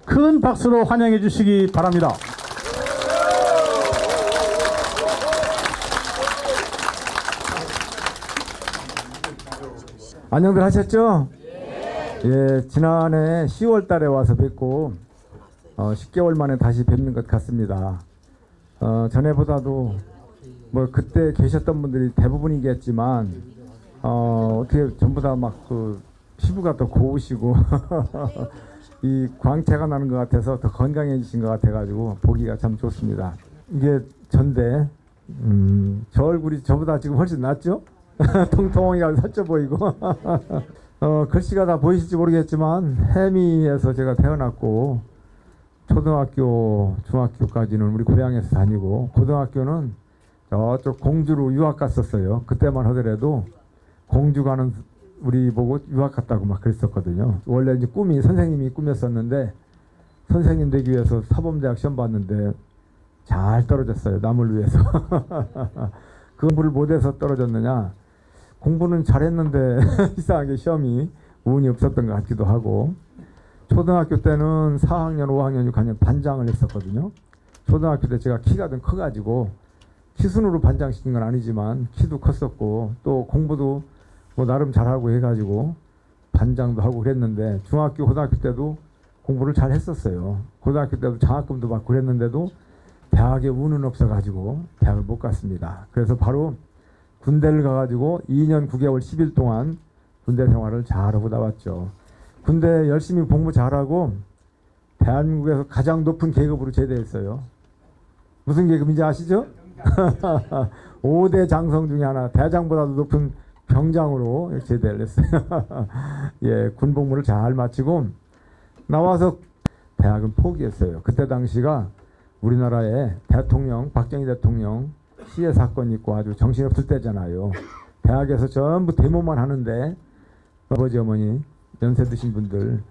큰 박수로 환영해 주시기 바랍니다. 안녕들 하셨죠? 예, 지난해 10월 달에 와서 뵙고 10개월 만에 다시 뵙는 것 같습니다. 전에보다도 뭐 그때 계셨던 분들이 대부분이겠지만 어떻게 전부 다 막 그 피부가 더 고우시고 이 광채가 나는 것 같아서 더 건강해지신 것 같아가지고 보기가 참 좋습니다. 이게 전데 저 얼굴이 저보다 지금 훨씬 낫죠? 통통하게 살쪄 보이고 글씨가 다 보이실지 모르겠지만 해미에서 제가 태어났고 초등학교, 중학교까지는 우리 고향에서 다니고 고등학교는 저쪽 공주로 유학 갔었어요. 그때만 하더라도 공주 가는 우리 보고 유학 갔다고 막 그랬었거든요. 원래 이제 꿈이 선생님이 꿈이었었는데 선생님 되기 위해서 사범대학 시험 봤는데 잘 떨어졌어요. 남을 위해서. 그 공부를 못해서 떨어졌느냐, 공부는 잘했는데 이상하게 시험이 운이 없었던 것 같기도 하고. 초등학교 때는 4학년, 5학년, 6학년 반장을 했었거든요. 초등학교 때 제가 키가 좀 커가지고 키순으로 반장시킨 건 아니지만 키도 컸었고 또 공부도 뭐 나름 잘하고 해가지고 반장도 하고 그랬는데 중학교, 고등학교 때도 공부를 잘 했었어요. 고등학교 때도 장학금도 받고 그랬는데도 대학에 운은 없어가지고 대학을 못 갔습니다. 그래서 바로 군대를 가가지고 2년 9개월 10일 동안 군대 생활을 잘하고 나왔죠. 군대 열심히 복무 잘하고 대한민국에서 가장 높은 계급으로 제대했어요. 무슨 계급인지 아시죠? 5대 장성 중에 하나, 대장보다도 높은 병장으로 제대를 했어요. 예, 군 복무를 잘 마치고 나와서 대학은 포기했어요. 그때 당시가 우리나라에 대통령, 박정희 대통령 시해 사건이 있고 아주 정신없을 때잖아요. 대학에서 전부 데모만 하는데 아버지, 어머니, 연세 드신 분들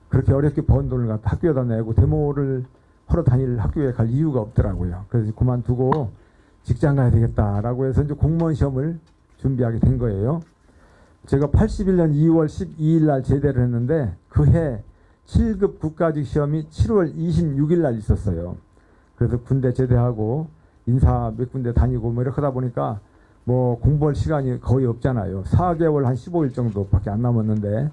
그렇게 어렵게 번 돈을 갖다 학교에다 내고 데모를 하러 다닐 학교에 갈 이유가 없더라고요. 그래서 그만두고 직장 가야 되겠다라고 해서 이제 공무원 시험을 준비하게 된 거예요. 제가 81년 2월 12일 날 제대를 했는데 그 해 7급 국가직 시험이 7월 26일 날 있었어요. 그래서 군대 제대하고 인사 몇 군데 다니고 뭐 이렇게 하다 보니까 뭐 공부할 시간이 거의 없잖아요. 4개월 한 15일 정도밖에 안 남았는데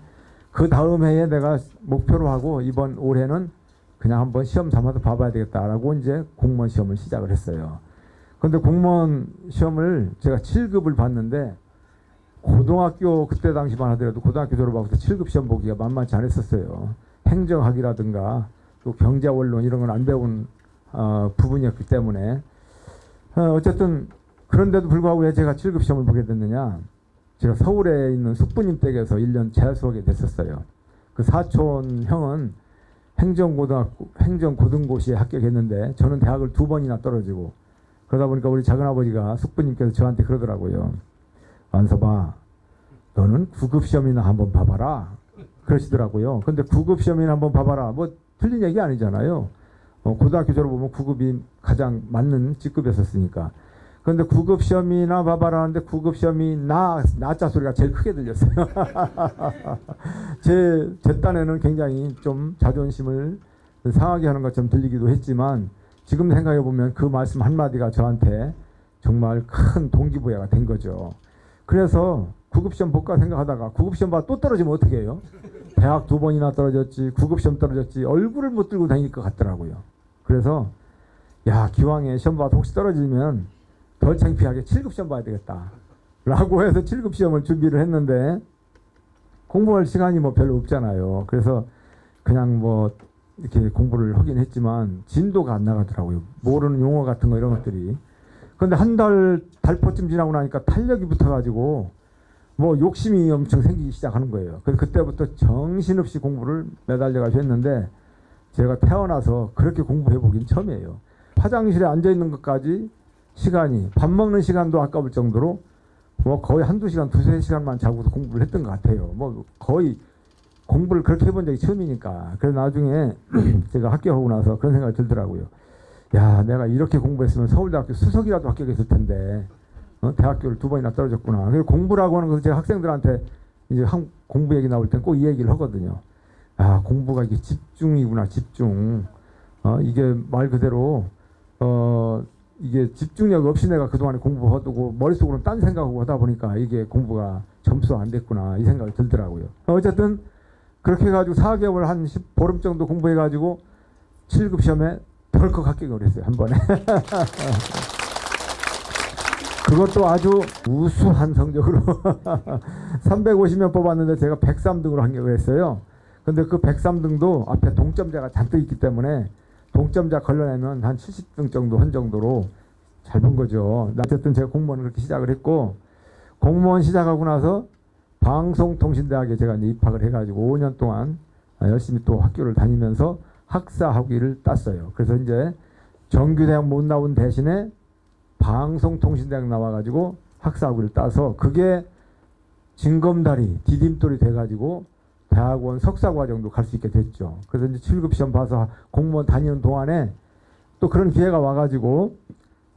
그 다음 해에 내가 목표로 하고 이번 올해는 그냥 한번 시험 삼아서 봐봐야 되겠다라고 이제 공무원 시험을 시작을 했어요. 근데 공무원 시험을 제가 7급을 봤는데 고등학교 그때 당시만 하더라도 고등학교 졸업하고 7급 시험 보기가 만만치 않았었어요. 행정학이라든가 또 경제원론 이런 건 안 배운 부분이었기 때문에 어쨌든 그런데도 불구하고 왜 제가 7급 시험을 보게 됐느냐, 제가 서울에 있는 숙부님 댁에서 1년 재수하게 됐었어요. 그 사촌 형은 행정고등고시에 합격했는데 저는 대학을 2번이나 떨어지고 그러다 보니까 우리 작은아버지가 숙부님께서 저한테 그러더라고요. 완서봐, 너는 9급 시험이나 한번 봐봐라 그러시더라고요. 근데 9급 시험이나 한번 봐봐라 뭐 틀린 얘기 아니잖아요. 고등학교 졸업하면 9급이 가장 맞는 직급이었으니까. 그런데 9급 시험이나 봐봐라 하는데 9급 시험이 나자 소리가 제일 크게 들렸어요. 제 딴에는 굉장히 좀 자존심을 상하게 하는 것처럼 들리기도 했지만 지금 생각해보면 그 말씀 한마디가 저한테 정말 큰 동기부여가 된 거죠. 그래서 9급 시험 볼까 생각하다가 9급 시험 봐 또 떨어지면 어떻게 해요? 대학 2번이나 떨어졌지 9급 시험 떨어졌지 얼굴을 못 들고 다닐 것 같더라고요. 그래서 야, 기왕에 시험 봐도 혹시 떨어지면 덜 창피하게 7급 시험 봐야 되겠다 라고 해서 7급 시험을 준비를 했는데 공부할 시간이 뭐 별로 없잖아요. 그래서 그냥 뭐 이렇게 공부를 하긴 했지만 진도가 안 나가더라고요. 모르는 용어 같은 거 이런 것들이. 근데 한 달포쯤 지나고 나니까 탄력이 붙어가지고 뭐 욕심이 엄청 생기기 시작하는 거예요. 그래서 그때부터 정신없이 공부를 매달려가지고 했는데 제가 태어나서 그렇게 공부해보긴 처음이에요. 화장실에 앉아있는 것까지 시간이, 밥 먹는 시간도 아까울 정도로 뭐 거의 한두 시간, 두세 시간만 자고도 공부를 했던 것 같아요. 뭐 거의 공부를 그렇게 해본 적이 처음이니까. 그래서 나중에 제가 합격하고 나서 그런 생각이 들더라고요. 야, 내가 이렇게 공부했으면 서울대학교 수석이라도 합격했을 텐데 대학교를 2번이나 떨어졌구나. 그래서 공부라고 하는 것은 제가 학생들한테 이제 공부 얘기 나올 땐 꼭 이 얘기를 하거든요. 아, 공부가 이게 집중이구나, 집중. 이게 말 그대로 이게 집중력 없이 내가 그동안에 공부하고 머릿속으로는 딴 생각하고 하다 보니까 이게 공부가 점수가 안 됐구나 이 생각이 들더라고요. 어쨌든 그렇게 해가지고 4개월 한 10보름 정도 공부해가지고 7급 시험에 덜컥 합격을 했어요, 한 번에. 그것도 아주 우수한 성적으로 350명 뽑았는데 제가 103등으로 합격을 했어요. 근데 그 103등도 앞에 동점자가 잔뜩 있기 때문에 동점자 걸러내면 한 70등 정도 한 정도로 잘 본 거죠. 어쨌든 제가 공무원을 그렇게 시작을 했고, 공무원 시작하고 나서 방송통신대학에 제가 이제 입학을 해가지고 5년 동안 열심히 또 학교를 다니면서 학사 학위를 땄어요. 그래서 이제 정규대학 못 나온 대신에 방송통신대학 나와가지고 학사 학위를 따서 그게 징검다리, 디딤돌이 돼가지고 대학원 석사과정도 갈 수 있게 됐죠. 그래서 이제 7급 시험 봐서 공무원 다니는 동안에 또 그런 기회가 와가지고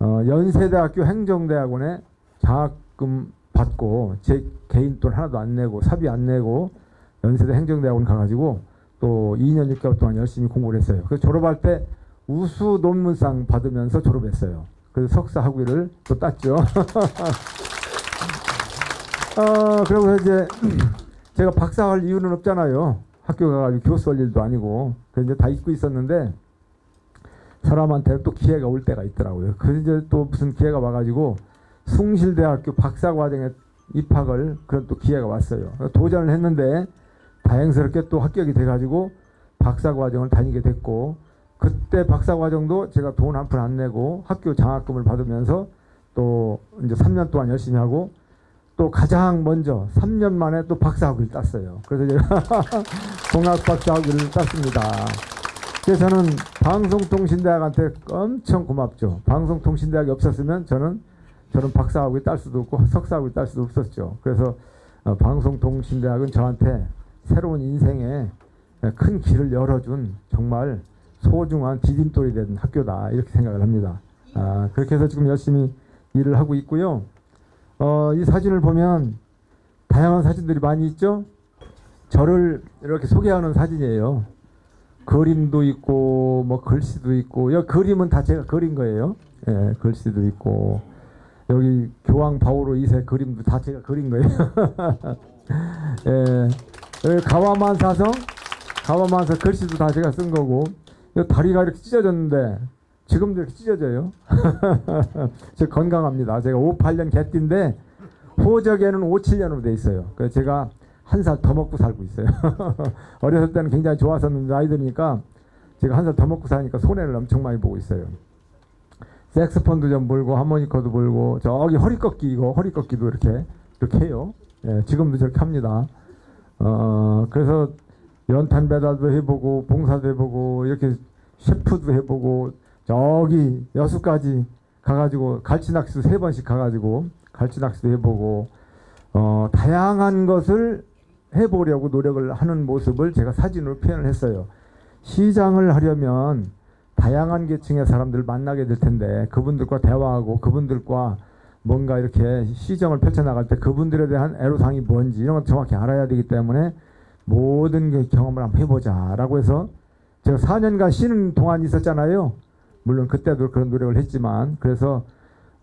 연세대학교 행정대학원에 장학금 받고 제 개인 돈 하나도 안 내고 사비 안 내고 연세대 행정대학원 가가지고 또 2년 6개월 동안 열심히 공부를 했어요. 그래서 졸업할 때 우수 논문상 받으면서 졸업했어요. 그래서 석사 학위를 또 땄죠. 그리고 이제 제가 박사할 이유는 없잖아요. 학교 가가지고 교수 할 일도 아니고. 그래서 이제 다 잊고 있었는데 사람한테 또 기회가 올 때가 있더라고요. 그래서 이제 또 무슨 기회가 와가지고 숭실대학교 박사과정에 입학을 그런 또 기회가 왔어요. 도전을 했는데 다행스럽게 또 합격이 돼가지고 박사과정을 다니게 됐고, 그때 박사과정도 제가 돈 한 푼 안 내고 학교 장학금을 받으면서 또 이제 3년 동안 열심히 하고 또 가장 먼저 3년 만에 또 박사학위를 땄어요. 그래서 제가 공학 박사학위를 땄습니다. 그래서 저는 방송통신대학한테 엄청 고맙죠. 방송통신대학이 없었으면 저는 박사학위 딸 수도 없고 석사학위 딸 수도 없었죠. 그래서 방송통신대학은 저한테 새로운 인생에 큰 길을 열어준 정말 소중한 디딤돌이 된 학교다 이렇게 생각을 합니다. 그렇게 해서 지금 열심히 일을 하고 있고요. 이 사진을 보면 다양한 사진들이 많이 있죠. 저를 이렇게 소개하는 사진이에요. 그림도 있고 뭐 글씨도 있고, 여기 그림은 다 제가 그린 거예요. 예, 글씨도 있고 여기 교황 바오로 2세 그림도 다 제가 그린 거예요. 예, 여기 가와만사성 글씨도 다 제가 쓴 거고, 여기 다리가 이렇게 찢어졌는데 지금도 이렇게 찢어져요. 저 건강합니다. 제가 58년 개띠인데 호적에는 57년으로 돼 있어요. 그래서 제가 한 살 더 먹고 살고 있어요. 어렸을 때는 굉장히 좋았었는데 나이 드니까 제가 한 살 더 먹고 사니까 손해를 엄청 많이 보고 있어요. 색스폰도 좀 불고 하모니커도 불고 저기 허리꺾기도 이렇게 해요. 예, 지금도 저렇게 합니다. 그래서 연탄 배달도 해보고 봉사도 해보고 이렇게 셰프도 해보고 저기 여수까지 가가지고 갈치낚시도 3번씩 가가지고 갈치낚시도 해보고 다양한 것을 해보려고 노력을 하는 모습을 제가 사진으로 표현을 했어요. 시장을 하려면 다양한 계층의 사람들을 만나게 될 텐데 그분들과 대화하고 그분들과 뭔가 이렇게 시정을 펼쳐나갈 때 그분들에 대한 애로사항이 뭔지 이런 걸 정확히 알아야 되기 때문에 모든 그 경험을 한번 해보자 라고 해서 제가 4년간 쉬는 동안이 있었잖아요. 물론 그때도 그런 노력을 했지만, 그래서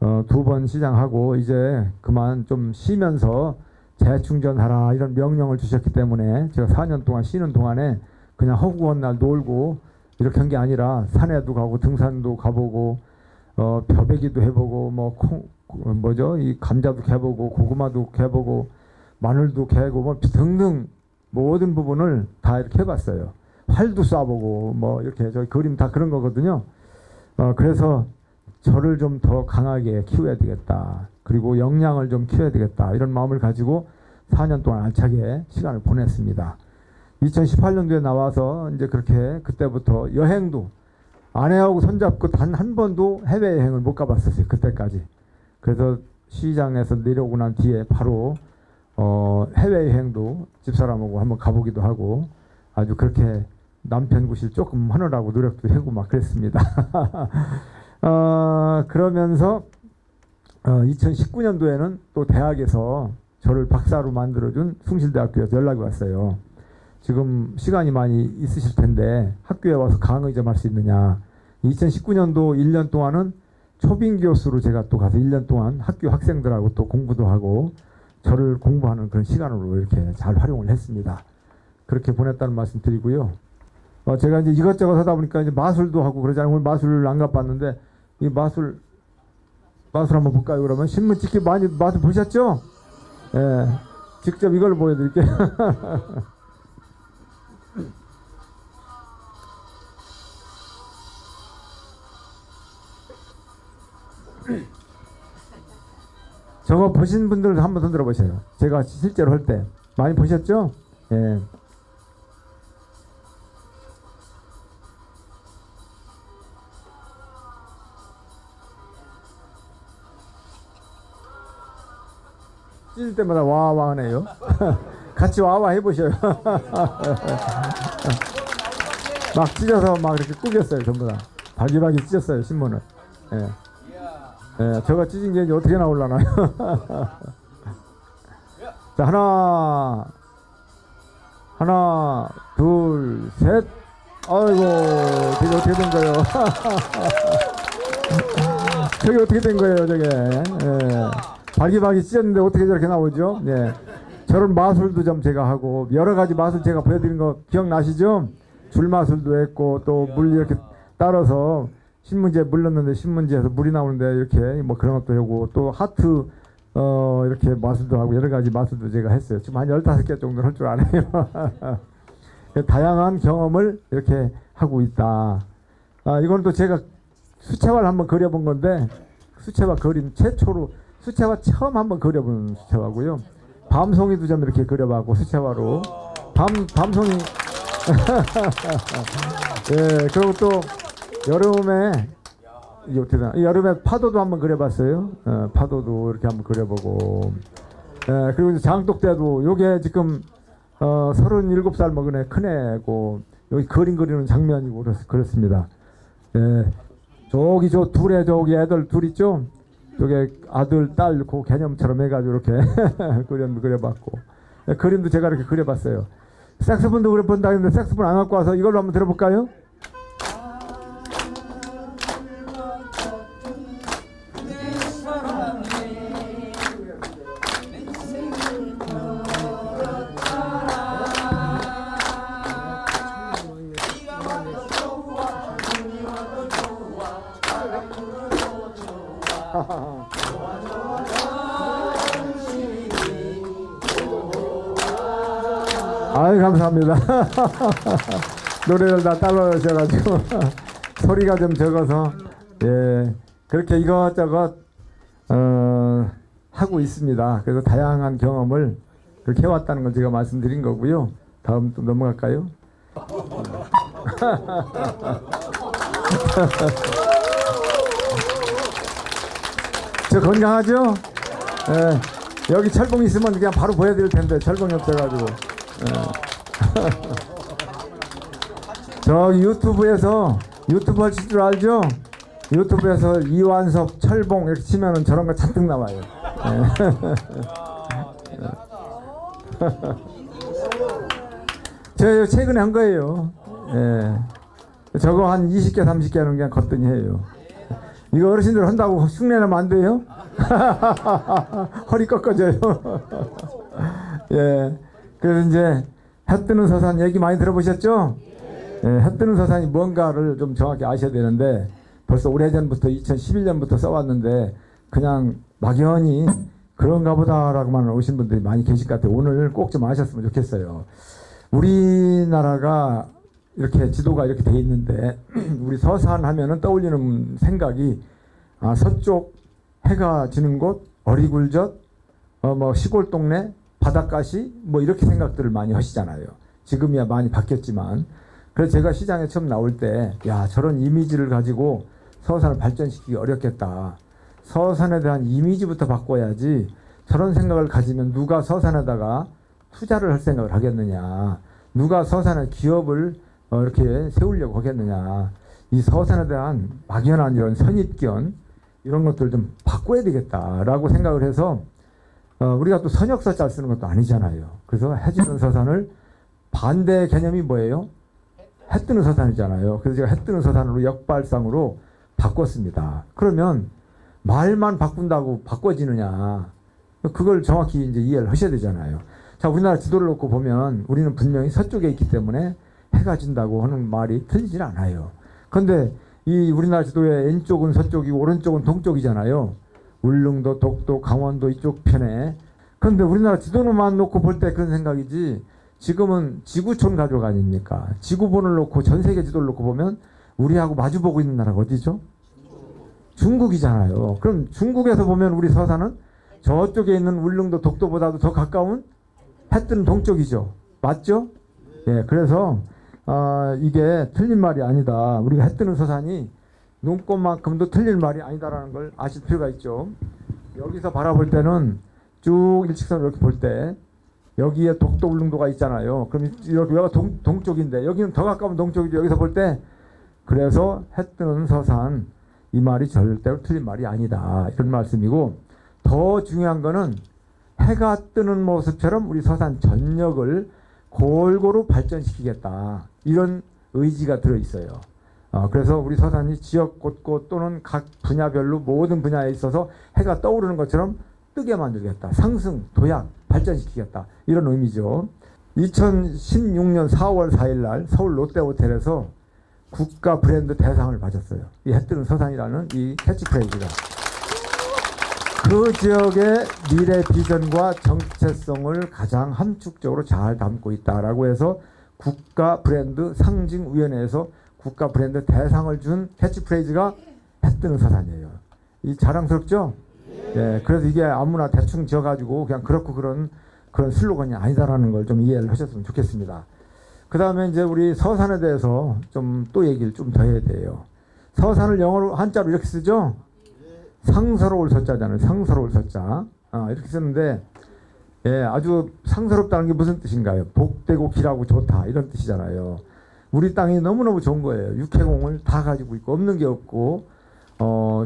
2번 시장하고 이제 그만 좀 쉬면서 재충전하라 이런 명령을 주셨기 때문에 제가 4년 동안 쉬는 동안에 그냥 허구한 날 놀고 이렇게 한 게 아니라 산에도 가고 등산도 가보고 벼베기도 해보고 이 감자도 개보고 고구마도 개보고 마늘도 개고 뭐 등등 모든 부분을 다 이렇게 해봤어요. 활도 쏴보고 뭐 이렇게 저희 그림 다 그런 거거든요. 그래서 저를 좀 더 강하게 키워야 되겠다. 그리고 역량을 좀 키워야 되겠다. 이런 마음을 가지고 4년 동안 알차게 시간을 보냈습니다. 2018년도에 나와서 이제 그렇게 그때부터 여행도 아내하고 손잡고 단 한 번도 해외여행을 못 가봤었어요. 그때까지. 그래서 시장에서 내려오고 난 뒤에 바로 해외여행도 집사람하고 한번 가보기도 하고 아주 그렇게 남편 구실 조금 하느라고 노력도 하고 막 그랬습니다. 그러면서 2019년도에는 또 대학에서 저를 박사로 만들어준 숭실대학교에서 연락이 왔어요. 지금 시간이 많이 있으실 텐데 학교에 와서 강의 좀 할 수 있느냐. 2019년도 1년 동안은 초빙 교수로 제가 또 가서 1년 동안 학교 학생들하고 또 공부도 하고 저를 공부하는 그런 시간으로 이렇게 잘 활용을 했습니다. 그렇게 보냈다는 말씀 드리고요. 제가 이제 이것저것 하다 보니까 이제 마술도 하고 그러잖아요. 오늘 마술을 안 가봤는데 이 마술 한번 볼까요? 그러면 신문 찍기 많이 마술 보셨죠? 예, 직접 이걸 보여드릴게요. 저거 보신 분들 한번 손 들어보세요. 제가 실제로 할 때 많이 보셨죠? 예. 찢을 때마다 와와 하네요. 같이 와와 해보셔요. 막 찢어서 막 이렇게 꾸겼어요. 전부 다 바기바기 찢었어요. 신문을. 예. 예, 저거 찢은 게 이제 어떻게 나올라나요? 자, 하나, 둘, 셋. 아이고, 저게 어떻게 된 거예요? 저게 어떻게 된 거예요, 저게? 예. 바기바기 찢었는데 어떻게 저렇게 나오죠? 예. 저런 마술도 좀 제가 하고, 여러 가지 마술 제가 보여드린 거 기억나시죠? 줄 마술도 했고, 또 물 이렇게 따라서 신문지에 물 넣는데 신문지에서 물이 나오는데 이렇게 뭐 그런 것도 하고, 또 하트 이렇게 마술도 하고 여러 가지 마술도 제가 했어요. 지금 한 15개 정도 할 줄 알아요. 다양한 경험을 이렇게 하고 있다. 이건 또 제가 수채화를 한번 그려본 건데, 수채화 그림 최초로 수채화 처음 한번 그려본 수채화고요. 밤송이도 좀 이렇게 그려봤고 수채화로 밤송이. 예, 그리고 또 여름에 이게 어떻게 되나? 여름에 파도도 한번 그려봤어요. 파도도 이렇게 한번 그려보고. 예, 그리고 이제 장독대도 요게 지금 37살 먹은 애 큰애고 여기 그림 그리는 장면이고 그렇습니다. 예, 저기 저 둘에 저기 애들 둘 있죠? 저게 아들 딸 그 개념처럼 해가지고 이렇게 그려봤고, 예, 그림도 제가 이렇게 그려봤어요. 색소폰도 그려본다 했는데 색소폰 안 갖고 와서 이걸로 한번 들어볼까요? 아유, 감사합니다. 노래를 다 따라하셔가지고 소리가 좀 적어서, 예, 그렇게 이것저것 하고 있습니다. 그래서 다양한 경험을 그렇게 해왔다는 걸 제가 말씀드린 거고요. 다음 또 넘어갈까요? 저 건강하죠? 예, 여기 철봉 있으면 그냥 바로 보여드릴 텐데 철봉이 없어가지고. 예. 저 유튜브에서 유튜브 하실 줄 알죠? 유튜브에서 이완섭 철봉 이렇게 치면은 저런 거 잔뜩 나와요. 저 최근에 한 거예요. 예. 저거 한 20개 30개는 그냥 거뜬히 해요. 이거 어르신들 한다고 흉내내면 안 돼요? 허리 꺾어져요. 예. 그래서 이제 해 뜨는 서산 얘기 많이 들어보셨죠? 예, 해 뜨는 서산이 뭔가를 좀 정확히 아셔야 되는데, 벌써 오래전부터 2011년부터 써왔는데 그냥 막연히 그런가 보다라고만 오신 분들이 많이 계실 것 같아요. 오늘 꼭 좀 아셨으면 좋겠어요. 우리나라가 이렇게 지도가 이렇게 돼 있는데 우리 서산 하면은 떠올리는 생각이 서쪽 해가 지는 곳, 어리굴젓, 뭐 시골 동네, 바닷가시 뭐 이렇게 생각들을 많이 하시잖아요. 지금이야 많이 바뀌었지만. 그래서 제가 시장에 처음 나올 때, 야, 저런 이미지를 가지고 서산을 발전시키기 어렵겠다. 서산에 대한 이미지부터 바꿔야지 저런 생각을 가지면 누가 서산에다가 투자를 할 생각을 하겠느냐. 누가 서산에 기업을 이렇게 세우려고 하겠느냐. 이 서산에 대한 막연한 이런 선입견 이런 것들 좀 바꿔야 되겠다라고 생각을 해서 우리가 또 선역서 잘 쓰는 것도 아니잖아요. 그래서 해지는 서산을 반대 개념이 뭐예요? 해 뜨는 서산이잖아요. 그래서 제가 해 뜨는 서산으로 역발상으로 바꿨습니다. 그러면 말만 바꾼다고 바꿔지느냐? 그걸 정확히 이제 이해를 하셔야 되잖아요. 자, 우리나라 지도를 놓고 보면 우리는 분명히 서쪽에 있기 때문에 해가 진다고 하는 말이 틀리질 않아요. 그런데 이 우리나라 지도의 왼쪽은 서쪽이고 오른쪽은 동쪽이잖아요. 울릉도, 독도, 강원도 이쪽 편에. 그런데 우리나라 지도만 놓고 볼 때 그런 생각이지, 지금은 지구촌 가족 아닙니까? 지구본을 놓고 전 세계 지도를 놓고 보면 우리하고 마주보고 있는 나라가 어디죠? 중국이잖아요. 그럼 중국에서 보면 우리 서산은 저쪽에 있는 울릉도, 독도보다도 더 가까운 해 뜨는 동쪽이죠. 맞죠? 예, 그래서 이게 틀린 말이 아니다. 우리가 해 뜨는 서산이 눈꽃만큼도 틀린 말이 아니다라는 걸 아실 필요가 있죠. 여기서 바라볼 때는 쭉 일직선으로 이렇게 볼 때 여기에 독도, 울릉도가 있잖아요. 그럼 이렇게 여기가 동쪽인데 여기는 더 가까운 동쪽이죠. 여기서 볼 때 그래서 해 뜨는 서산, 이 말이 절대로 틀린 말이 아니다, 이런 말씀이고, 더 중요한 거는 해가 뜨는 모습처럼 우리 서산 전역을 골고루 발전시키겠다, 이런 의지가 들어있어요. 그래서 우리 서산이 지역 곳곳 또는 각 분야별로 모든 분야에 있어서 해가 떠오르는 것처럼 뜨게 만들겠다, 상승, 도약, 발전시키겠다, 이런 의미죠. 2016년 4월 4일 날 서울 롯데호텔에서 국가 브랜드 대상을 받았어요. 이 해 뜨는 서산이라는 이 캐치프레이즈가 그 지역의 미래 비전과 정체성을 가장 함축적으로 잘 담고 있다라고 해서 국가 브랜드 상징위원회에서 국가 브랜드 대상을 준 캐치프레이즈가 해 뜨는 서산이에요. 이 자랑스럽죠? 예, 그래서 이게 아무나 대충 지어가지고 그냥 그렇고 그런 슬로건이 아니다라는 걸 좀 이해를 하셨으면 좋겠습니다. 그 다음에 이제 우리 서산에 대해서 좀 또 얘기를 좀 더 해야 돼요. 서산을 영어로 한자로 이렇게 쓰죠? 상서로울 서자잖아요. 상서로울 서자. 이렇게 쓰는데, 예, 아주 상서롭다는 게 무슨 뜻인가요? 복되고 길하고 좋다, 이런 뜻이잖아요. 우리 땅이 너무너무 좋은 거예요. 육해공을 다 가지고 있고 없는 게 없고,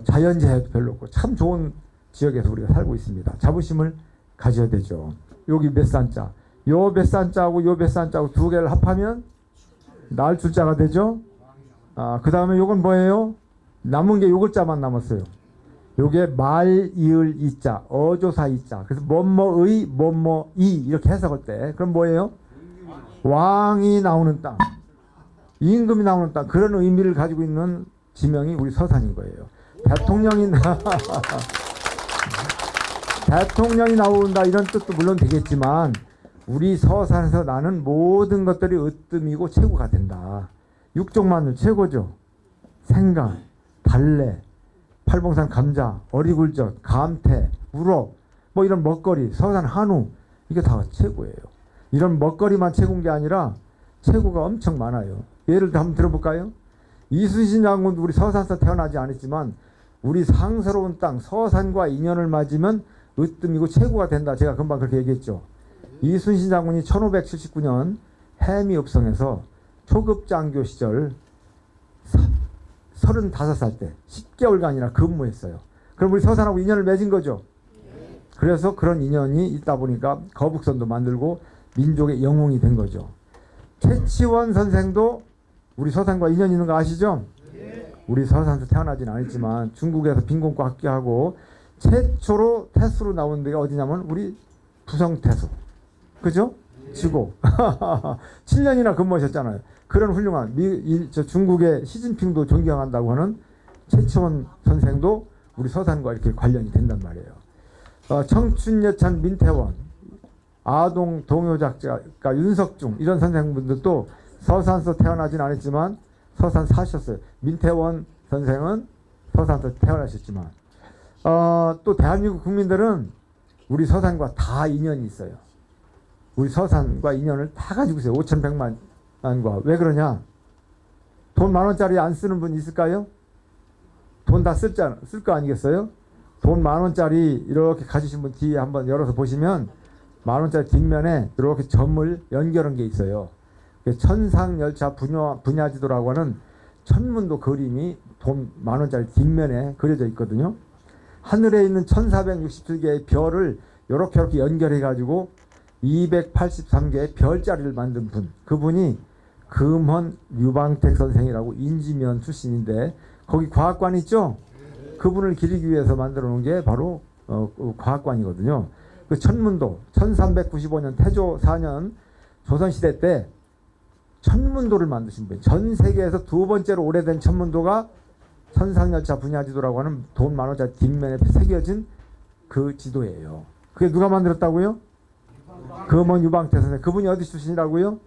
자연재해도 별로 없고 참 좋은 지역에서 우리가 살고 있습니다. 자부심을 가져야 되죠. 여기 몇 산자, 요 몇 산자하고 요 몇 산자하고 두 개를 합하면 날줄자가 되죠. 그 다음에 요건 뭐예요? 남은 게 요 글자만 남았어요. 요게 말, 이을, 이자, 어조사 이자. 그래서 뭐뭐의, 뭐뭐이 이렇게 해석할 때 그럼 뭐예요? 왕이 나오는 땅, 임금이 나오는 땅, 그런 의미를 가지고 있는 지명이 우리 서산인 거예요. 대통령이 나온다, 이런 뜻도 물론 되겠지만 우리 서산에서 나는 모든 것들이 으뜸이고 최고가 된다. 육종마늘 최고죠. 생강, 달래, 팔봉산 감자, 어리굴젓, 감태, 우럭, 뭐 이런 먹거리, 서산 한우, 이게 다 최고예요. 이런 먹거리만 최고인 게 아니라 최고가 엄청 많아요. 예를 들어 한번 들어볼까요? 이순신 장군도 우리 서산에서 태어나지 않았지만 우리 상서로운 땅 서산과 인연을 맺으면 으뜸이고 최고가 된다. 제가 금방 그렇게 얘기했죠. 이순신 장군이 1579년 해미읍성에서 초급장교 시절 35살 때 10개월간이나 근무했어요. 그럼 우리 서산하고 인연을 맺은 거죠. 그래서 그런 인연이 있다 보니까 거북선도 만들고 민족의 영웅이 된 거죠. 최치원 선생도 우리 서산과 인연이 있는 거 아시죠? 우리 서산에서 태어나진 않았지만 중국에서 빈곤과 학교하고 최초로 태수로 나온 데가 어디냐면 우리 부성태수. 그죠? 지고 7년이나 근무하셨잖아요. 그런 훌륭한 중국의 시진핑도 존경한다고 하는 최치원 선생도 우리 서산과 이렇게 관련이 된단 말이에요. 청춘여찬 민태원, 아동 동요작가 윤석중, 이런 선생분들도 서산에서 태어나진 않았지만 서산 사셨어요. 민태원 선생은 서산에서 태어나셨지만 또 대한민국 국민들은 우리 서산과 다 인연이 있어요. 우리 서산과 인연을 다 가지고 있어요. 5,100만과. 왜 그러냐? 돈 10,000원짜리 안 쓰는 분 있을까요? 돈 다 쓸 거 아니겠어요? 돈 10,000원짜리 이렇게 가지신 분 뒤에 한번 열어서 보시면 10,000원짜리 뒷면에 이렇게 점을 연결한 게 있어요. 천상열차 분야지도라고 하는 천문도 그림이 돈 10,000원짜리 뒷면에 그려져 있거든요. 하늘에 있는 1467개의 별을 이렇게 연결해 가지고 283개의 별자리를 만든 분, 그분이 금헌 유방택 선생이라고 인지면 출신인데 거기 과학관 있죠? 그분을 기리기 위해서 만들어 놓은 게 바로 과학관이거든요. 그 천문도 1395년 태조 4년 조선시대 때 천문도를 만드신 분이에요. 전 세계에서 두 번째로 오래된 천문도가 천상열차 분야지도라고 하는 돈 10,000원짜리 뒷면에 새겨진 그 지도예요. 그게 누가 만들었다고요? 금헌 유방택 선생. 그분이 어디 출신이라고요?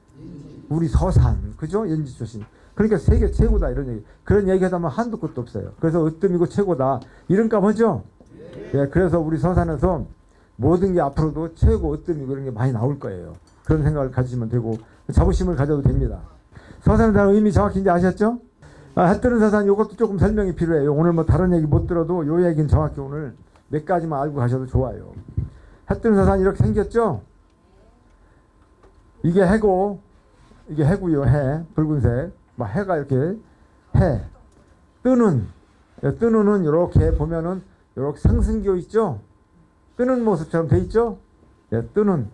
우리 서산, 그죠? 연지 출신. 그러니까 세계 최고다 이런 얘기. 그런 얘기하다 보면 한도 끝도 없어요. 그래서 으뜸이고 최고다. 이름값 하죠? 예, 그래서 우리 서산에서 모든 게 앞으로도 최고 으뜸이고 이런 게 많이 나올 거예요. 그런 생각을 가지시면 되고 자부심을 가져도 됩니다. 서산에 대한 의미 정확히 이제 아셨죠? 해 뜨는 서산 이것도 조금 설명이 필요해요. 오늘 뭐 다른 얘기 못 들어도 요 얘기는 정확히 오늘 몇 가지만 알고 가셔도 좋아요. 해 뜨는 서산이 이렇게 생겼죠? 이게 해고, 이게 해고요. 해, 붉은색. 막 해가 이렇게 해. 뜨는 은 이렇게 보면은 이렇게 상승기호 있죠? 뜨는 모습처럼 돼 있죠? 예, 뜨는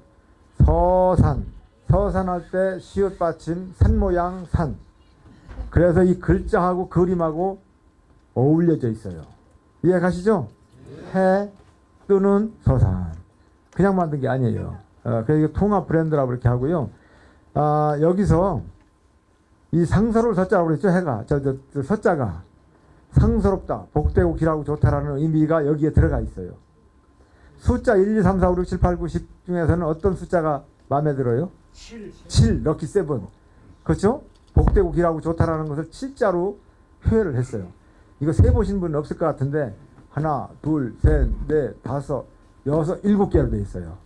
서산. 서산할 때 시옷 받침 산 모양 산. 그래서 이 글자하고 그림하고 어울려져 있어요. 이해 가시죠? 해, 뜨는 서산. 그냥 만든 게 아니에요. 그래서 통합 브랜드라고 이렇게 하고요. 여기서 이 상서로울 서자라고 그랬죠. 해가 저 서자가 상서롭다, 복되고 길하고 좋다라는 의미가 여기에 들어가 있어요. 숫자 1, 2, 3, 4, 5, 6, 7, 8, 9, 10 중에서는 어떤 숫자가 마음에 들어요? 7, 럭키 7. 그렇죠? 복되고 길하고 좋다라는 것을 7자로 표현을 했어요. 이거 세보신 분은 없을 것 같은데 하나, 둘, 셋, 넷, 다섯, 여섯, 7개로 되어 있어요.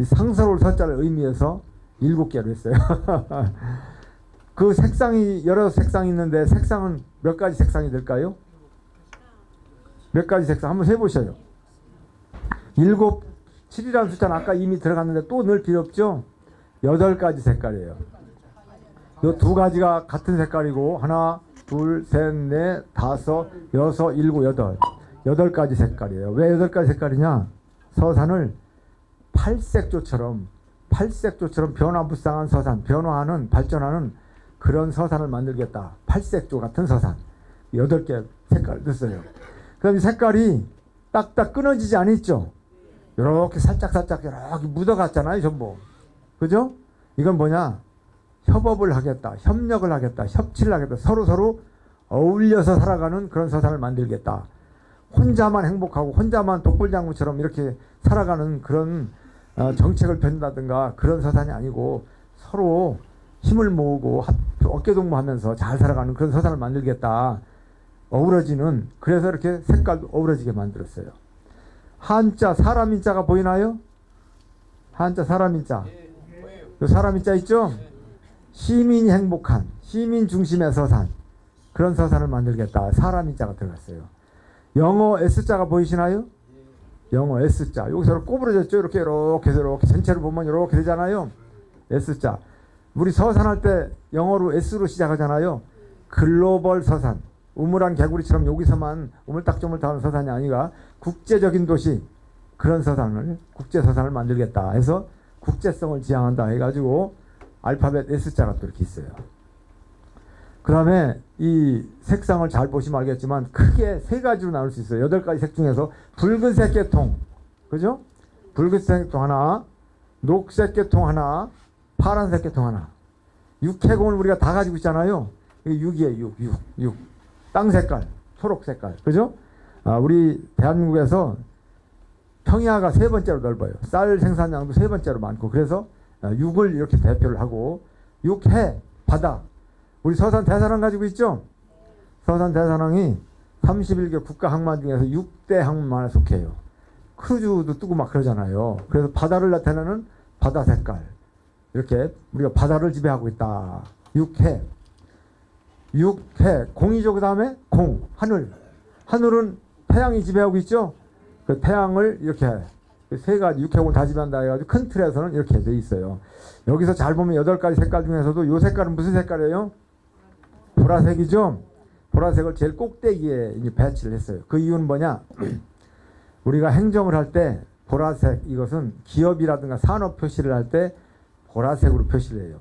이 상서로울 서자를 의미해서 7개로 했어요. 그 색상이 여러 색상이 있는데 색상은 몇 가지 색상이 될까요? 몇 가지 색상 한번 해보셔요. 7이라는 숫자는 아까 이미 들어갔는데 또 넣을 필요 없죠? 8가지 색깔이에요. 이 두 가지가 같은 색깔이고 하나, 둘, 셋, 넷, 다섯, 여섯, 일곱, 여덟. 8가지 색깔이에요. 왜 8가지 색깔이냐? 서산을 팔색조처럼 변화무쌍한 서산, 변화하는 발전하는 그런 서산을 만들겠다. 팔색조 같은 서산. 8개 색깔 넣었어요. 그럼 이 색깔이 딱딱 끊어지지 않았죠? 이렇게 살짝 이렇게 묻어갔잖아요. 전부. 그죠? 이건 뭐냐? 협업을 하겠다. 협력을 하겠다. 협치를 하겠다. 서로 어울려서 살아가는 그런 서산을 만들겠다. 혼자만 행복하고 혼자만 독불장군처럼 이렇게 살아가는 그런 정책을 펴는다든가 그런 서산이 아니고 서로 힘을 모으고 어깨동무하면서 잘 살아가는 그런 서산을 만들겠다. 어우러지는, 그래서 이렇게 색깔도 어우러지게 만들었어요. 한자 사람인자가 보이나요? 한자 사람인자. 사람인자 있죠? 시민이 행복한, 시민 중심의 서산, 그런 서산을 만들겠다. 사람인자가 들어갔어요. 영어 S자가 보이시나요? 영어 S자. 여기서 꼬부러졌죠? 이렇게 전체를 보면 이렇게 되잖아요. S자. 우리 서산할 때 영어로 S로 시작하잖아요. 글로벌 서산. 우물안 개구리처럼 여기서만 우물딱조물딱 하는 서산이 아니라 국제적인 도시, 그런 서산을, 국제서산을 만들겠다 해서 국제성을 지향한다 해가지고 알파벳 S자가 또 이렇게 있어요. 그 다음에 이 색상을 잘 보시면 알겠지만 크게 3가지로 나눌 수 있어요. 8가지 색 중에서 붉은색 계통, 그죠? 붉은색 계통 하나, 녹색 계통 하나, 파란색 계통 하나. 육해공을 우리가 다 가지고 있잖아요. 이게 6이에요. 6. 땅 색깔, 초록 색깔, 그죠? 우리 대한민국에서 평야가 3번째로 넓어요. 쌀 생산량도 3번째로 많고, 그래서 6을 이렇게 대표를 하고, 6해, 바다. 우리 서산 대사랑 가지고 있죠? 서산 대사랑이 31개 국가 항만 중에서 6대 항만에 속해요. 크루즈도 뜨고 막 그러잖아요. 그래서 바다를 나타내는 바다 색깔. 이렇게 우리가 바다를 지배하고 있다. 6해. 공이죠. 그 다음에 공, 하늘. 하늘은 태양이 지배하고 있죠? 그 태양을 이렇게 3가지, 6해공을 다 지배한다 해가지고 큰 틀에서는 이렇게 돼 있어요. 여기서 잘 보면 8가지 색깔 중에서도 이 색깔은 무슨 색깔이에요? 보라색이죠? 보라색을 제일 꼭대기에 이제 배치를 했어요. 그 이유는 뭐냐? 우리가 행정을 할 때 보라색, 이것은 기업이라든가 산업 표시를 할 때 보라색으로 표시를 해요.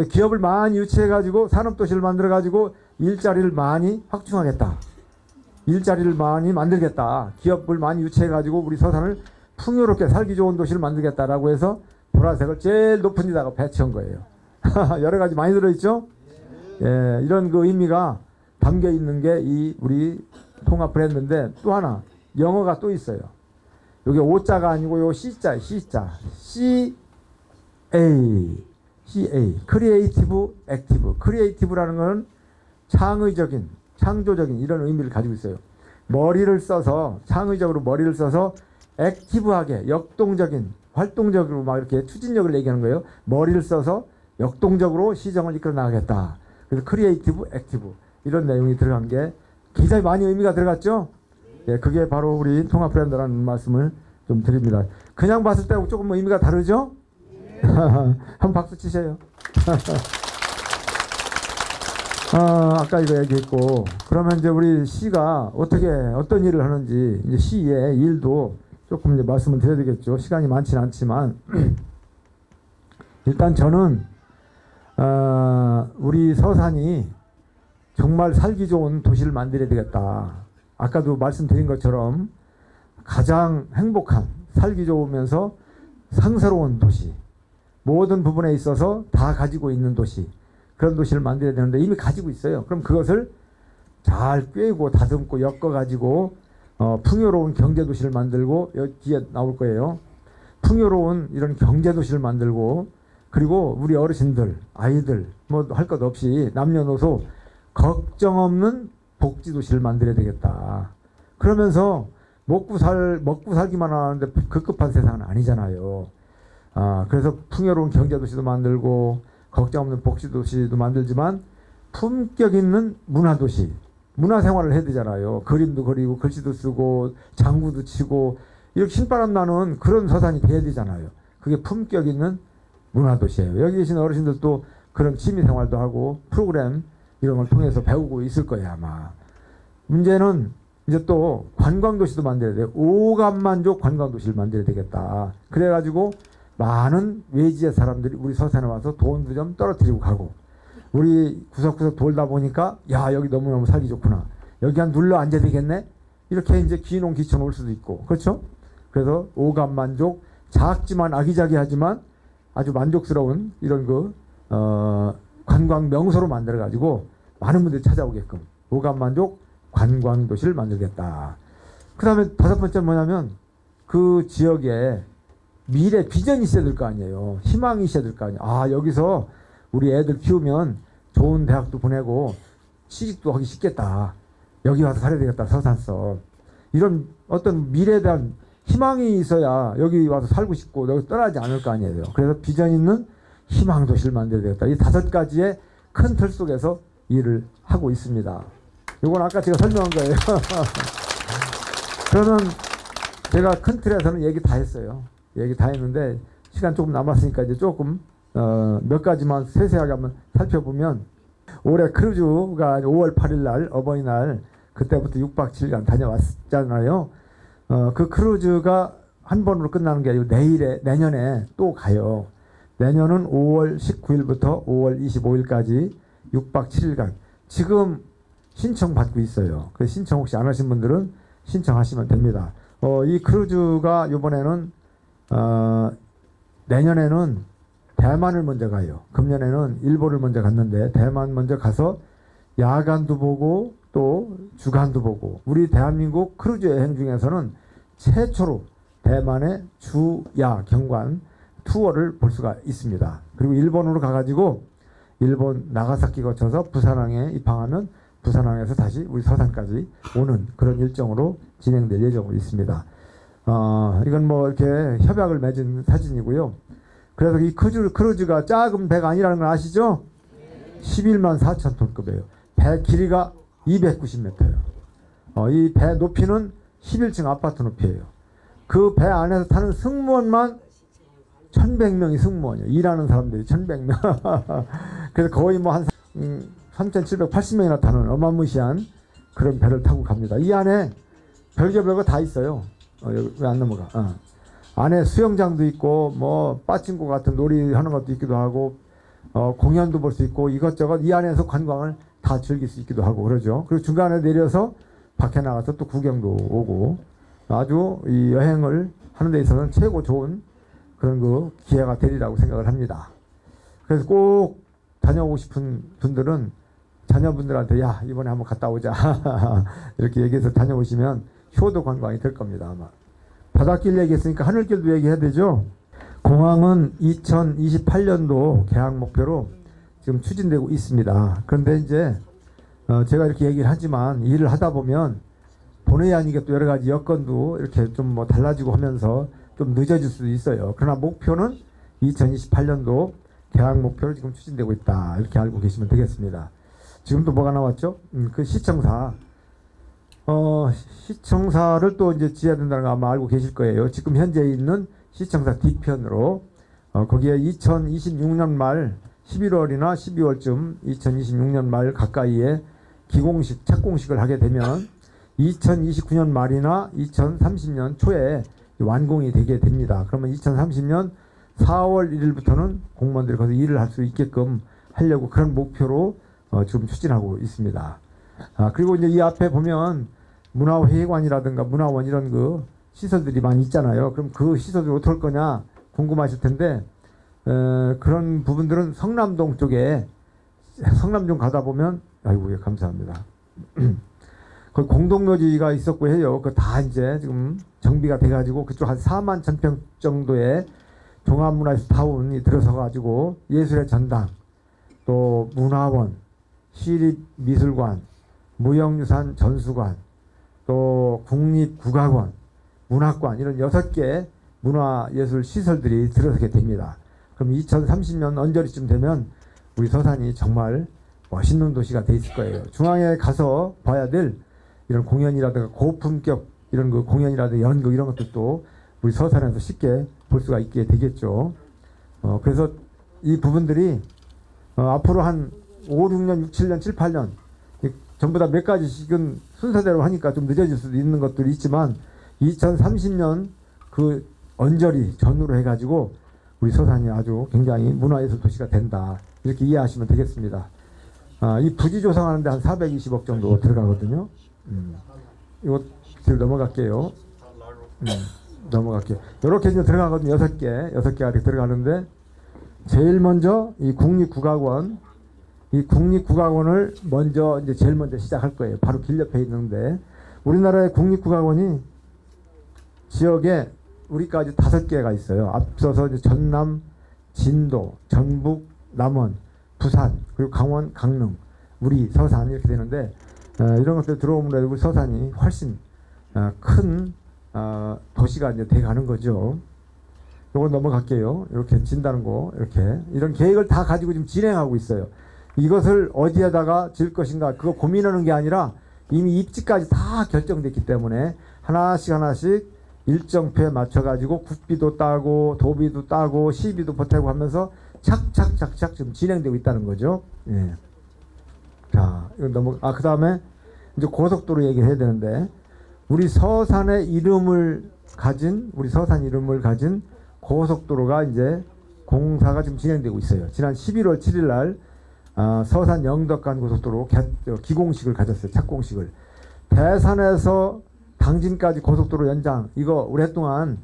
기업을 많이 유치해가지고 산업도시를 만들어가지고 일자리를 많이 확충하겠다. 일자리를 많이 만들겠다. 기업을 많이 유치해가지고 우리 서산을 풍요롭게 살기 좋은 도시를 만들겠다라고 해서 보라색을 제일 높은 데다가 배치한 거예요. 여러 가지 많이 들어있죠? 예, 이런 그 의미가 담겨 있는 게 이 우리 통합 브랜드인데, 또 하나 영어가 또 있어요. 여기 O자가 아니고 요 C자, CA, 크리에이티브 액티브. 크리에이티브라는 것은 창의적인, 창조적인 이런 의미를 가지고 있어요. 머리를 써서, 창의적으로 머리를 써서 액티브하게, 역동적인, 활동적으로 막 이렇게 추진력을 얘기하는 거예요. 머리를 써서 역동적으로 시정을 이끌어 나가겠다. 그래서 크리에이티브 액티브 이런 내용이 들어간 게 굉장히 많이 의미가 들어갔죠. 예, 그게 바로 우리 통합 브랜드라는 말씀을 좀 드립니다. 그냥 봤을 때 조금 의미가 다르죠? 한번 박수 치세요. 아까 이거 얘기했고, 그러면 이제 우리 시가 어떤 일을 하는지, 이제 시의 일도 조금 이제 말씀을 드려야 되겠죠. 시간이 많지는 않지만 일단 저는 우리 서산이 정말 살기 좋은 도시를 만들어야 되겠다. 아까도 말씀드린 것처럼 가장 행복한, 살기 좋으면서 상스러운 도시, 모든 부분에 있어서 다 가지고 있는 도시, 그런 도시를 만들어야 되는데 이미 가지고 있어요. 그럼 그것을 잘 꿰고 다듬고 엮어가지고 풍요로운 경제도시를 만들고, 여기 뒤에 나올 거예요. 풍요로운 이런 경제도시를 만들고, 그리고 우리 어르신들, 아이들 뭐 할 것 없이 남녀노소 걱정 없는 복지도시를 만들어야 되겠다. 그러면서 먹고 살기만 하는데 급급한 세상은 아니잖아요. 그래서 풍요로운 경제도시도 만들고 걱정 없는 복지도시도 만들지만 품격 있는 문화도시, 문화생활을 해야 되잖아요. 그림도 그리고 글씨도 쓰고 장구도 치고 이렇게 신바람 나는 그런 서산이 돼야 되잖아요. 그게 품격 있는 문화도시예요. 여기 계신 어르신들도 그런 취미생활도 하고 프로그램 이런 걸 통해서 배우고 있을 거예요 아마. 문제는 이제 또 관광도시도 만들어야 돼요. 오감만족 관광도시를 만들어야 되겠다. 그래가지고 많은 외지의 사람들이 우리 서산에 와서 돈도 좀 떨어뜨리고 가고, 우리 구석구석 돌다 보니까 야 여기 너무너무 살기 좋구나, 여기 한 눌러 앉아야 되겠네, 이렇게 이제 귀농 귀촌 올 수도 있고, 그렇죠? 그래서 오감만족, 작지만 아기자기하지만 아주 만족스러운 이런 관광 명소로 만들어 가지고 많은 분들이 찾아오게끔 오감만족 관광도시를 만들겠다. 그 다음에 다섯 번째 뭐냐면 그 지역에 미래 비전이 있어야 될 거 아니에요. 희망이 있어야 될 거 아니에요. 여기서 우리 애들 키우면 좋은 대학도 보내고 취직도 하기 쉽겠다. 여기 와서 살아야 되겠다. 서산서. 이런 어떤 미래에 대한 희망이 있어야 여기 와서 살고 싶고 여기 떠나지 않을 거 아니에요. 그래서 비전 있는 희망 도시를 만들어야 되겠다. 이 다섯 가지의 큰 틀 속에서 일을 하고 있습니다. 이건 아까 제가 설명한 거예요. 그러면 제가 큰 틀에서는 얘기 다 했어요. 얘기 다 했는데 시간 조금 남았으니까 이제 조금 몇 가지만 세세하게 한번 살펴보면, 올해 크루즈가 5월 8일 날 어버이날 그때부터 6박 7일 다녀왔잖아요. 그 크루즈가 한 번으로 끝나는 게 아니고 내년에 또 가요. 내년은 5월 19일부터 5월 25일까지 6박 7일간 지금 신청 받고 있어요. 그 신청 혹시 안 하신 분들은 신청하시면 됩니다. 이 크루즈가 이번에는 내년에는 대만을 먼저 가요. 금년에는 일본을 먼저 갔는데 대만 먼저 가서 야간도 보고 또 주간도 보고, 우리 대한민국 크루즈 여행 중에서는 최초로 대만의 주야 경관 투어를 볼 수가 있습니다. 그리고 일본으로 가가지고 일본 나가사키 거쳐서 부산항에 입항하면 부산항에서 다시 우리 서산까지 오는 그런 일정으로 진행될 예정으로 있습니다. 이건 뭐 이렇게 협약을 맺은 사진이고요. 그래서 이 크루즈가 작은 배가 아니라는 걸 아시죠? 11만 4천 톤급이에요. 배 길이가 290m예요. 이 배 높이는 11층 아파트 높이에요. 그 배 안에서 타는 승무원만 1100명이 승무원이에요. 일하는 사람들이 1100명. 그래서 거의 뭐 한 3780명이나 타는 어마무시한 그런 배를 타고 갑니다. 이 안에 별거 다 있어요. 왜 안 넘어가? 안에 수영장도 있고 뭐 빠친코 같은 놀이 하는 것도 있기도 하고 공연도 볼 수 있고 이것저것 이 안에서 관광을 다 즐길 수 있기도 하고 그러죠. 그리고 중간에 내려서 밖에 나가서 또 구경도 오고 아주 이 여행을 하는 데 있어서는 최고 좋은 그런 그 기회가 되리라고 생각을 합니다. 그래서 꼭 다녀오고 싶은 분들은 자녀분들한테 야 이번에 한번 갔다 오자 이렇게 얘기해서 다녀오시면 효도 관광이 될 겁니다. 아마 바닷길 얘기했으니까 하늘길도 얘기해야 되죠. 공항은 2028년도 개항 목표로 지금 추진되고 있습니다. 그런데 이제 제가 이렇게 얘기를 하지만 일을 하다 보면 본의 아니게 또 여러 가지 여건도 이렇게 좀 뭐 달라지고 하면서 좀 늦어질 수도 있어요. 그러나 목표는 2028년도 개항 목표로 지금 추진되고 있다. 이렇게 알고 계시면 되겠습니다. 지금도 뭐가 나왔죠? 그 시청사. 시청사를 또 이제 지어야 된다는 거 아마 알고 계실 거예요. 지금 현재 있는 시청사 뒤편으로 거기에 2026년 말 11월이나 12월쯤 2026년 말 가까이에 기공식, 착공식을 하게 되면 2029년 말이나 2030년 초에 완공이 되게 됩니다. 그러면 2030년 4월 1일부터는 공무원들이 거기서 일을 할 수 있게끔 하려고 그런 목표로 지금 추진하고 있습니다. 그리고 이제 이 앞에 보면 문화회관이라든가 문화원 이런 그 시설들이 많이 있잖아요. 그럼 그 시설들이 어떻게 할 거냐 궁금하실 텐데 그런 부분들은 성남동 쪽에 성남동 가다 보면 아이고 예, 감사합니다. 그 공동묘지가 있었고 해요. 그 다 이제 지금 정비가 돼가지고 그쪽 한 4만 1,000평 정도의 종합문화예술타운이 들어서가지고 예술의 전당, 또 문화원, 시립미술관, 무형유산 전수관, 또 국립국악원, 문학관 이런 6개 문화예술 시설들이 들어서게 됩니다. 그럼 2030년 언저리쯤 되면 우리 서산이 정말 멋있는 도시가 돼 있을 거예요. 중앙에 가서 봐야 될 이런 공연이라든가 고품격 이런 그 공연이라든가 연극 이런 것들도 우리 서산에서 쉽게 볼 수가 있게 되겠죠. 그래서 이 부분들이 앞으로 한 5, 6년, 6, 7년, 7, 8년 전부 다 몇 가지씩은 순서대로 하니까 좀 늦어질 수도 있는 것들이 있지만 2030년 그 언저리 전후로 해가지고 우리 서산이 아주 굉장히 문화예술 도시가 된다. 이렇게 이해하시면 되겠습니다. 이 부지 조성하는데 한 420억 정도 들어가거든요. 이거 넘어갈게요. 넘어갈게요. 이렇게 이제 들어가거든요. 6개가 이렇게 들어가는데 제일 먼저 이 국립국악원, 이 국립국악원을 먼저 이제 제일 먼저 시작할 거예요. 바로 길 옆에 있는데 우리나라의 국립국악원이 지역에 우리까지 5개가 있어요. 앞서서 이제 전남, 진도, 전북, 남원, 부산, 그리고 강원, 강릉, 우리 서산 이렇게 되는데 이런 것들 들어오면 우리 서산이 훨씬 큰 도시가 이제 돼가는 거죠. 요거 넘어갈게요. 이렇게 진다는 거 이렇게 이런 계획을 다 가지고 지금 진행하고 있어요. 이것을 어디에다가 질 것인가 그거 고민하는 게 아니라 이미 입지까지 다 결정됐기 때문에 하나씩 하나씩 일정표에 맞춰가지고 국비도 따고 도비도 따고 시비도 보태고 하면서 착착착착 지금 진행되고 있다는 거죠. 예. 자, 이거 그 다음에 이제 고속도로 얘기를 해야 되는데 우리 서산의 이름을 가진 고속도로가 이제 공사가 지금 진행되고 있어요. 지난 11월 7일 날 서산 영덕간 고속도로 기공식을 가졌어요. 착공식을. 대산에서 당진까지 고속도로 연장 이거 오랫동안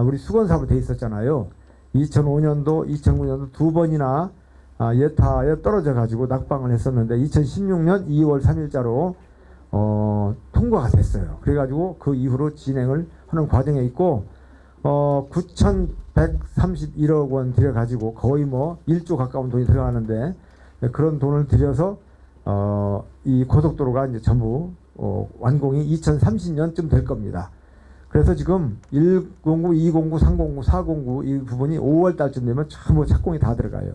우리 수건사업으로 돼 있었잖아요. 2005년도, 2009년도 두 번이나 예타에 떨어져 가지고 낙방을 했었는데 2016년 2월 3일자로 통과가 됐어요. 그래가지고 그 이후로 진행을 하는 과정에 있고 9,131억 원 들여가지고 거의 뭐 1조 가까운 돈이 들어가는데 그런 돈을 들여서 이 고속도로가 이제 전부 완공이 2030년쯤 될 겁니다. 그래서 지금 109, 209, 309, 409 이 부분이 5월 달쯤 되면 전부 착공이 다 들어가요.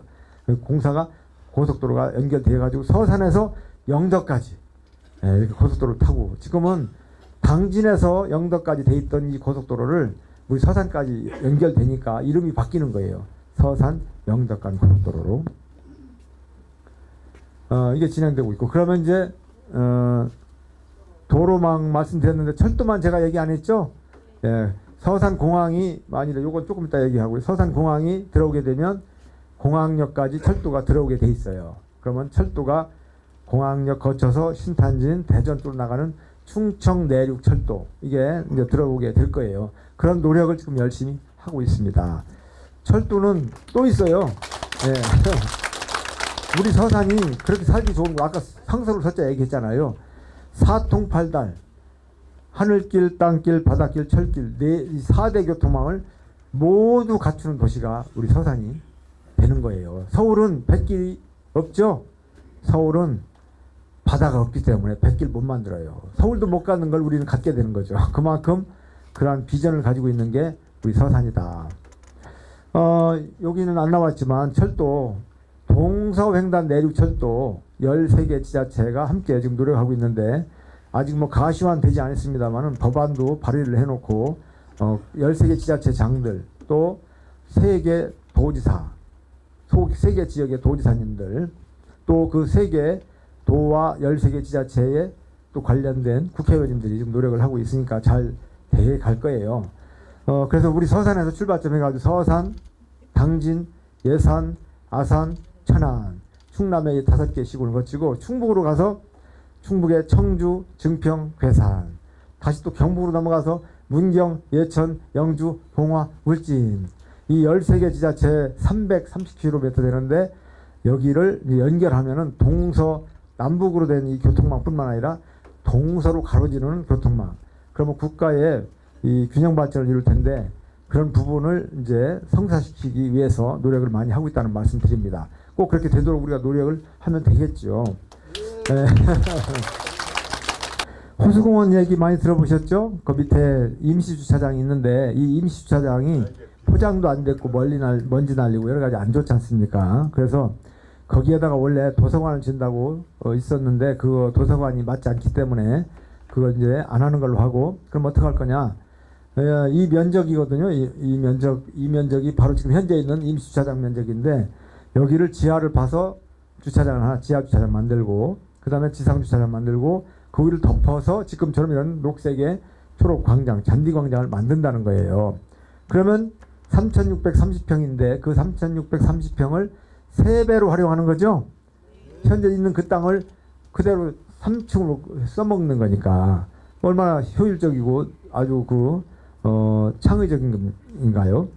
공사가 고속도로가 연결되어 가지고 서산에서 영덕까지 이렇게 고속도로를 타고 지금은 당진에서 영덕까지 돼 있던 이 고속도로를 우리 서산까지 연결되니까 이름이 바뀌는 거예요. 서산 영덕간 고속도로로 이게 진행되고 있고 그러면 이제 도로망 말씀드렸는데 철도만 제가 얘기 안 했죠. 예, 서산공항이 만일에 요건 조금 이따 얘기하고요. 서산공항이 들어오게 되면 공항역까지 철도가 들어오게 돼 있어요. 그러면 철도가 공항역 거쳐서 신탄진, 대전 쪽으로 나가는 충청 내륙 철도 이게 이제 들어오게 될 거예요. 그런 노력을 지금 열심히 하고 있습니다. 철도는 또 있어요. 예. 우리 서산이 그렇게 살기 좋은 거 아까 상서로 서자 얘기했잖아요. 사통팔달 하늘길, 땅길, 바닷길, 철길 이 4대 교통망을 모두 갖추는 도시가 우리 서산이 되는 거예요. 서울은 백길이 없죠. 서울은 바다가 없기 때문에 백길 못 만들어요. 서울도 못 가는 걸 우리는 갖게 되는 거죠. 그만큼 그러한 비전을 가지고 있는 게 우리 서산이다. 여기는 안 나왔지만 철도 동서횡단 내륙철도 13개 지자체가 함께 지금 노력하고 있는데 아직 뭐 가시화는 되지 않았습니다만은 법안도 발의를 해놓고 13개 지자체 장들 또 3개 도지사 3개 지역의 도지사님들 또 그 3개 도와 13개 지자체에 또 관련된 국회의원님들이 지금 노력을 하고 있으니까 잘 돼 갈 거예요. 그래서 우리 서산에서 출발점 해가지고 서산, 당진, 예산, 아산, 천안, 충남의 5개 시군을 거치고 충북으로 가서 충북의 청주, 증평, 괴산 다시 또 경북으로 넘어가서 문경, 예천, 영주, 봉화, 울진 이 13개 지자체 330km 되는데 여기를 연결하면은 동서 남북으로 된 이 교통망뿐만 아니라 동서로 가로지르는 교통망 그러면 국가의 이 균형 발전을 이룰 텐데 그런 부분을 이제 성사시키기 위해서 노력을 많이 하고 있다는 말씀 드립니다. 꼭 그렇게 되도록 우리가 노력을 하면 되겠죠. 네. 호수공원 얘기 많이 들어보셨죠? 그 밑에 임시주차장이 있는데 이 임시주차장이 포장도 안 됐고 먼지 날리고 여러 가지 안 좋지 않습니까? 그래서 거기에다가 원래 도서관을 진다고 있었는데 그 도서관이 맞지 않기 때문에 그걸 이제 안 하는 걸로 하고 그럼 어떻게 할 거냐? 이 면적이거든요. 이 면적이 바로 지금 현재 있는 임시주차장 면적인데 여기를 지하를 파서 주차장을 하나 지하 주차장 만들고 그 다음에 지상 주차장 만들고 그 위를 덮어서 지금처럼 이런 녹색의 초록 광장, 잔디 광장을 만든다는 거예요. 그러면 3,630평인데 그 3,630평을 3배로 활용하는 거죠. 현재 있는 그 땅을 그대로 3층으로 써먹는 거니까 얼마나 효율적이고 아주 창의적인가요?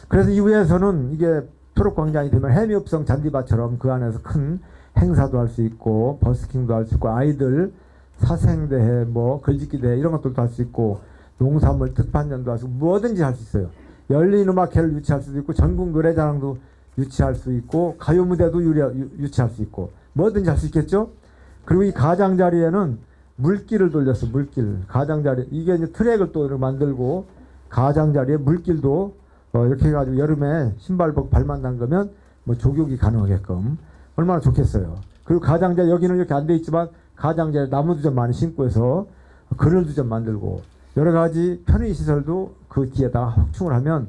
그래서 이후에서는 이게 초록광장이 되면 해미읍성 잔디밭처럼 그 안에서 큰 행사도 할 수 있고 버스킹도 할 수 있고 아이들 사생대회 뭐 글짓기대회 이런 것들도 할 수 있고 농산물 특판전도 할 수 있고 뭐든지 할 수 있어요. 열린음악회를 유치할 수도 있고 전국 노래자랑도 유치할 수 있고 가요무대도 유치할 수 있고 뭐든지 할 수 있겠죠. 그리고 이 가장자리에는 물길을 돌렸어. 물길 가장자리 이게 이제 트랙을 또 만들고 가장자리에 물길도 이렇게 해가지고 여름에 신발복 발만 담그면 뭐 조격이 가능하게끔 얼마나 좋겠어요. 그리고 가장자리 여기는 이렇게 안 돼 있지만 가장자리 나무도 좀 많이 심고 해서 그늘도 좀 만들고 여러 가지 편의시설도 그 뒤에다가 확충을 하면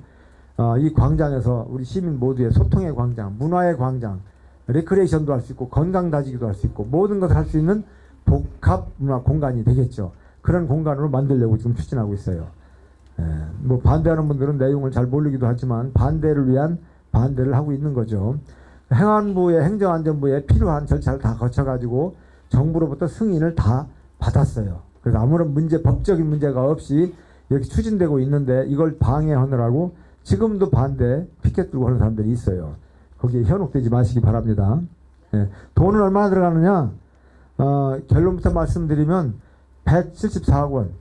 이 광장에서 우리 시민 모두의 소통의 광장, 문화의 광장, 레크레이션도 할 수 있고 건강 다지기도 할 수 있고 모든 것을 할 수 있는 복합 문화 공간이 되겠죠. 그런 공간으로 만들려고 지금 추진하고 있어요. 뭐 반대하는 분들은 내용을 잘 모르기도 하지만 반대를 위한 반대를 하고 있는 거죠. 행안부의 행정안전부에 필요한 절차를 다 거쳐가지고 정부로부터 승인을 다 받았어요. 그래서 아무런 법적인 문제가 없이 이렇게 추진되고 있는데 이걸 방해하느라고 지금도 반대 피켓 들고 하는 사람들이 있어요. 거기에 현혹되지 마시기 바랍니다. 돈은 얼마나 들어가느냐? 결론부터 말씀드리면 174억 원.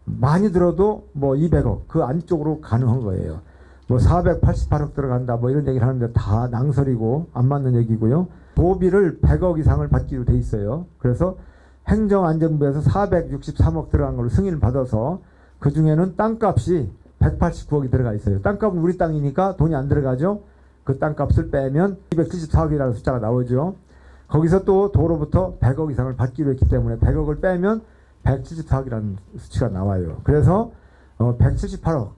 많이 들어도 뭐 200억 그 안쪽으로 가능한 거예요. 뭐 488억 들어간다 뭐 이런 얘기를 하는데 다 낭설이고 안 맞는 얘기고요. 도비를 100억 이상을 받기로 돼 있어요. 그래서 행정안전부에서 463억 들어간 걸로 승인을 받아서 그 중에는 땅값이 189억이 들어가 있어요. 땅값은 우리 땅이니까 돈이 안 들어가죠. 그 땅값을 빼면 274억이라는 숫자가 나오죠. 거기서 또 도로부터 100억 이상을 받기로 했기 때문에 100억을 빼면 174억이라는 수치가 나와요. 그래서 178억,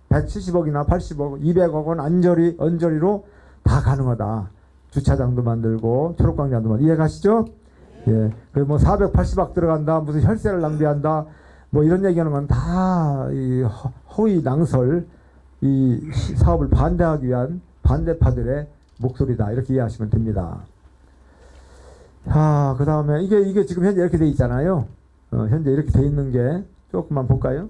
170억이나 80억, 200억은 언저리로 다 가능하다. 주차장도 만들고 초록광장도 만들고 이해가시죠? 예. 그 뭐 480억 들어간다. 무슨 혈세를 낭비한다. 뭐 이런 얘기하는 건 다 이 허위 낭설, 이 사업을 반대하기 위한 반대파들의 목소리다, 이렇게 이해하시면 됩니다. 그 다음에 이게 지금 현재 이렇게 돼 있잖아요. 현재 이렇게 돼 있는 게 조금만 볼까요?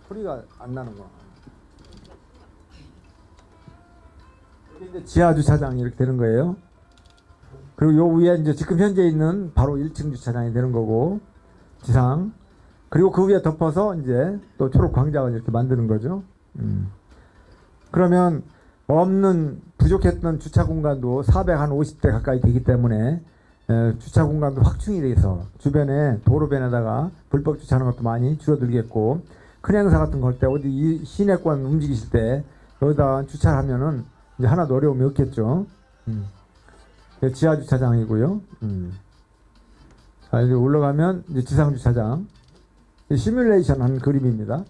소리가 안 나는구나. 이게 이제 지하 주차장이 이렇게 되는 거예요. 그리고 요 위에 이제 지금 현재 있는 바로 1층 주차장이 되는 거고, 지상. 그리고 그 위에 덮어서 이제 또 초록 광장을 이렇게 만드는 거죠. 그러면 없는 부족했던 주차 공간도 450대 가까이 되기 때문에 주차 공간도 확충이 돼서 주변에 도로변에다가 불법 주차하는 것도 많이 줄어들겠고, 큰 행사 같은 거 할 때 어디 이 시내권 움직이실 때 여기다 주차하면은 이제 하나도 어려움이 없겠죠. 지하 주차장이고요. 자, 이제 올라가면 이제 지상 주차장. 시뮬레이션 한 그림입니다.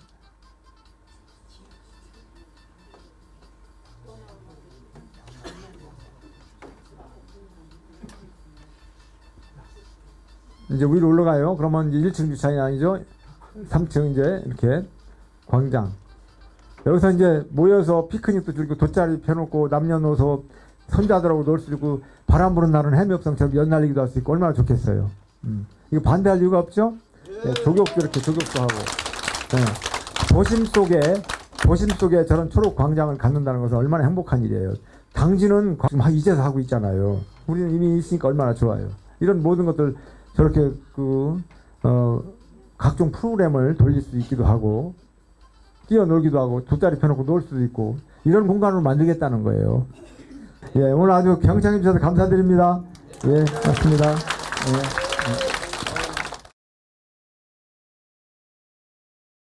이제 위로 올라가요. 그러면 이제 1층 주차장이 아니죠. 3층 이제 이렇게 광장. 여기서 이제 모여서 피크닉도 즐기고 돗자리 펴놓고 남녀노소 손자들하고 놀 수 있고 바람 부는 날은 해묘성처럼 연날리기도 할 수 있고 얼마나 좋겠어요. 이거 반대할 이유가 없죠? 네, 조격도 이렇게 조격도 하고. 네. 도심 속에 저런 초록 광장을 갖는다는 것은 얼마나 행복한 일이에요. 당진은 지금 이제서 하고 있잖아요. 우리는 이미 있으니까 얼마나 좋아요. 이런 모든 것들 저렇게 각종 프로그램을 돌릴 수 있기도 하고, 뛰어놀기도 하고, 돗자리 펴놓고 놀 수도 있고, 이런 공간을 만들겠다는 거예요. 예, 오늘 아주 경청해 주셔서 감사드립니다. 예, 맞습니다. 예.